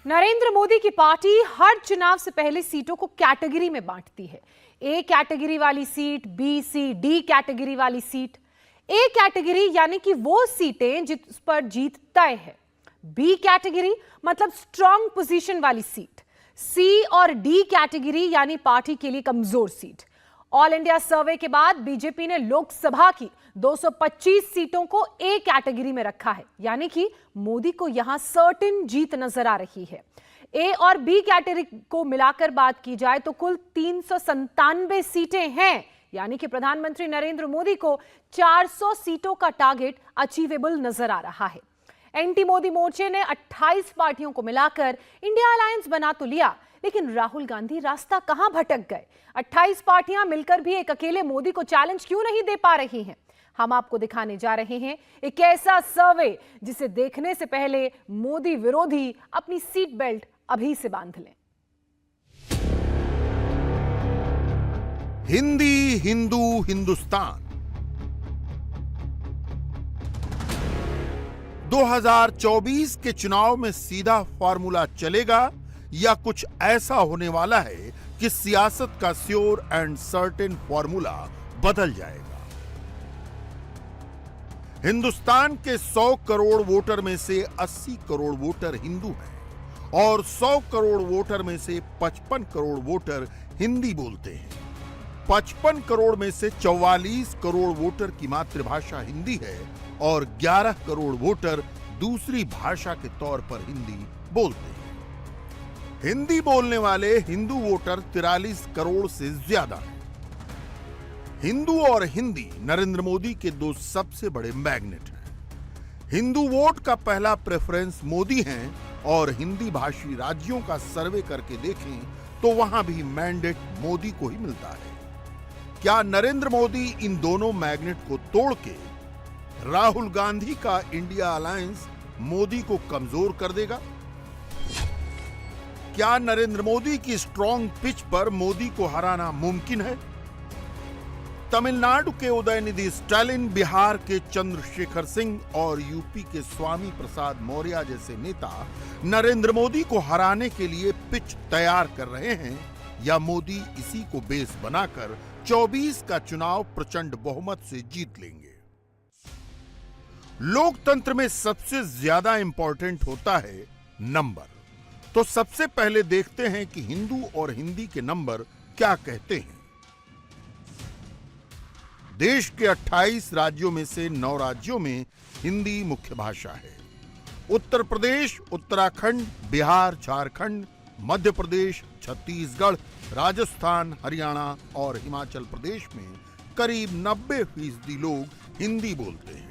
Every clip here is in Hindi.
नरेंद्र मोदी की पार्टी हर चुनाव से पहले सीटों को कैटेगरी में बांटती है। ए कैटेगरी वाली सीट, बी, सी, डी कैटेगरी वाली सीट। ए कैटेगरी यानी कि वो सीटें जिस पर जीत तय है। बी कैटेगरी मतलब स्ट्रॉन्ग पोजीशन वाली सीट। सी और डी कैटेगरी यानी पार्टी के लिए कमजोर सीट। ऑल इंडिया सर्वे के बाद बीजेपी ने लोकसभा की 225 सीटों को ए कैटेगरी में रखा है, यानी कि मोदी को यहां सर्टेन जीत नजर आ रही है। ए और बी कैटेगरी को मिलाकर बात की जाए तो कुल 397 सीटें हैं, यानी कि प्रधानमंत्री नरेंद्र मोदी को 400 सीटों का टारगेट अचीवेबल नजर आ रहा है। एंटी मोदी मोर्चे ने 28 पार्टियों को मिलाकर इंडिया अलायंस बना तो लिया, लेकिन राहुल गांधी रास्ता कहां भटक गए। 28 पार्टियां मिलकर भी एक अकेले मोदी को चैलेंज क्यों नहीं दे पा रही हैं? हम आपको दिखाने जा रहे हैं एक ऐसा सर्वे जिसे देखने से पहले मोदी विरोधी अपनी सीट बेल्ट अभी से बांध लें। हिंदी, हिंदू, हिंदुस्तान 2024 के चुनाव में सीधा फॉर्मूला चलेगा या कुछ ऐसा होने वाला है कि सियासत का श्योर एंड सर्टेन फॉर्मूला बदल जाएगा। हिंदुस्तान के 100 करोड़ वोटर में से 80 करोड़ वोटर हिंदू हैं और 100 करोड़ वोटर में से 55 करोड़ वोटर हिंदी बोलते हैं। 55 करोड़ में से 44 करोड़ वोटर की मातृभाषा हिंदी है और 11 करोड़ वोटर दूसरी भाषा के तौर पर हिंदी बोलते हैं। हिंदी बोलने वाले हिंदू वोटर 43 करोड़ से ज्यादा हैं। हिंदू और हिंदी नरेंद्र मोदी के दो सबसे बड़े मैग्नेट हैं। हिंदू वोट का पहला प्रेफरेंस मोदी हैं और हिंदी भाषी राज्यों का सर्वे करके देखें तो वहां भी मैंडेट मोदी को ही मिलता है। क्या नरेंद्र मोदी इन दोनों मैग्नेट को तोड़ के राहुल गांधी का इंडिया अलायंस मोदी को कमजोर कर देगा? क्या नरेंद्र मोदी की स्ट्रॉन्ग पिच पर मोदी को हराना मुमकिन है? तमिलनाडु के उदयनिधि स्टालिन, बिहार के चंद्रशेखर सिंह और यूपी के स्वामी प्रसाद मौर्य जैसे नेता नरेंद्र मोदी को हराने के लिए पिच तैयार कर रहे हैं या मोदी इसी को बेस बनाकर 24 का चुनाव प्रचंड बहुमत से जीत लेंगे? लोकतंत्र में सबसे ज्यादा इंपॉर्टेंट होता है नंबर। तो सबसे पहले देखते हैं कि हिंदू और हिंदी के नंबर क्या कहते हैं। देश के 28 राज्यों में से 9 राज्यों में हिंदी मुख्य भाषा है। उत्तर प्रदेश, उत्तराखंड, बिहार, झारखंड, मध्य प्रदेश, छत्तीसगढ़, राजस्थान, हरियाणा और हिमाचल प्रदेश में करीब 90% लोग हिंदी बोलते हैं,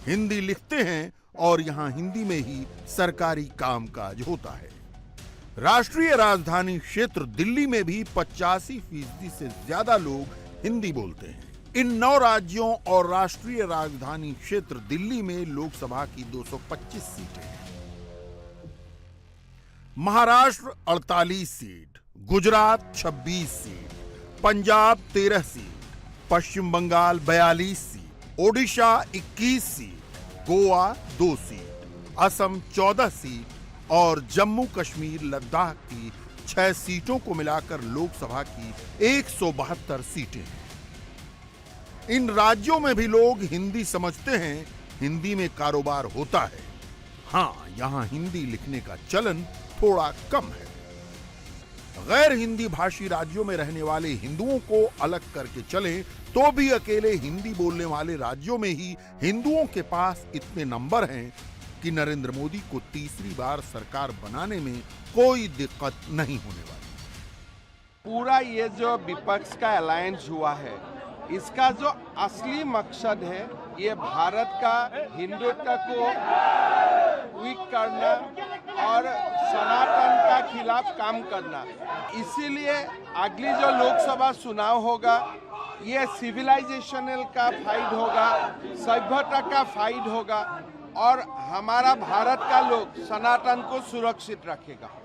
हिंदी लिखते हैं और यहां हिंदी में ही सरकारी कामकाज होता है। राष्ट्रीय राजधानी क्षेत्र दिल्ली में भी 85% से ज्यादा लोग हिंदी बोलते हैं। इन 9 राज्यों और राष्ट्रीय राजधानी क्षेत्र दिल्ली में लोकसभा की 225 सीटें हैं। Maharashtra 48 seat, Gujarat 26 seat, Punjab 13 seat, Paschim Bangal 42 seat, Odisha 21 seat, Goa 2 seat, Assam 14 seat और जम्मू कश्मीर लद्दाख की 6 सीटों को मिलाकर लोकसभा की 172 सीटें हैं। इन राज्यों में भी लोग हिंदी समझते हैं, हिंदी में कारोबार होता है। हां, यहां हिंदी लिखने का चलन थोड़ा कम है। गैर हिंदी भाषी राज्यों में रहने वाले हिंदुओं को अलग करके चलें तो भी अकेले हिंदी बोलने वाले राज्यों में ही हिंदुओं के पास इतने नंबर हैं कि नरेंद्र मोदी को तीसरी बार सरकार बनाने में कोई दिक्कत नहीं होने वाली। पूरा ये जो विपक्ष का अलायंस हुआ है, इसका जो असली मकसद है ये भारत का हिंदुत्व को वीक करना और सनातन का खिलाफ काम करना। इसीलिए अगली जो लोकसभा चुनाव होगा ये सिविलाइजेशनल का फाइट होगा, सभ्यता का फाइट होगा और हमारा भारत का लोग सनातन को सुरक्षित रखेगा।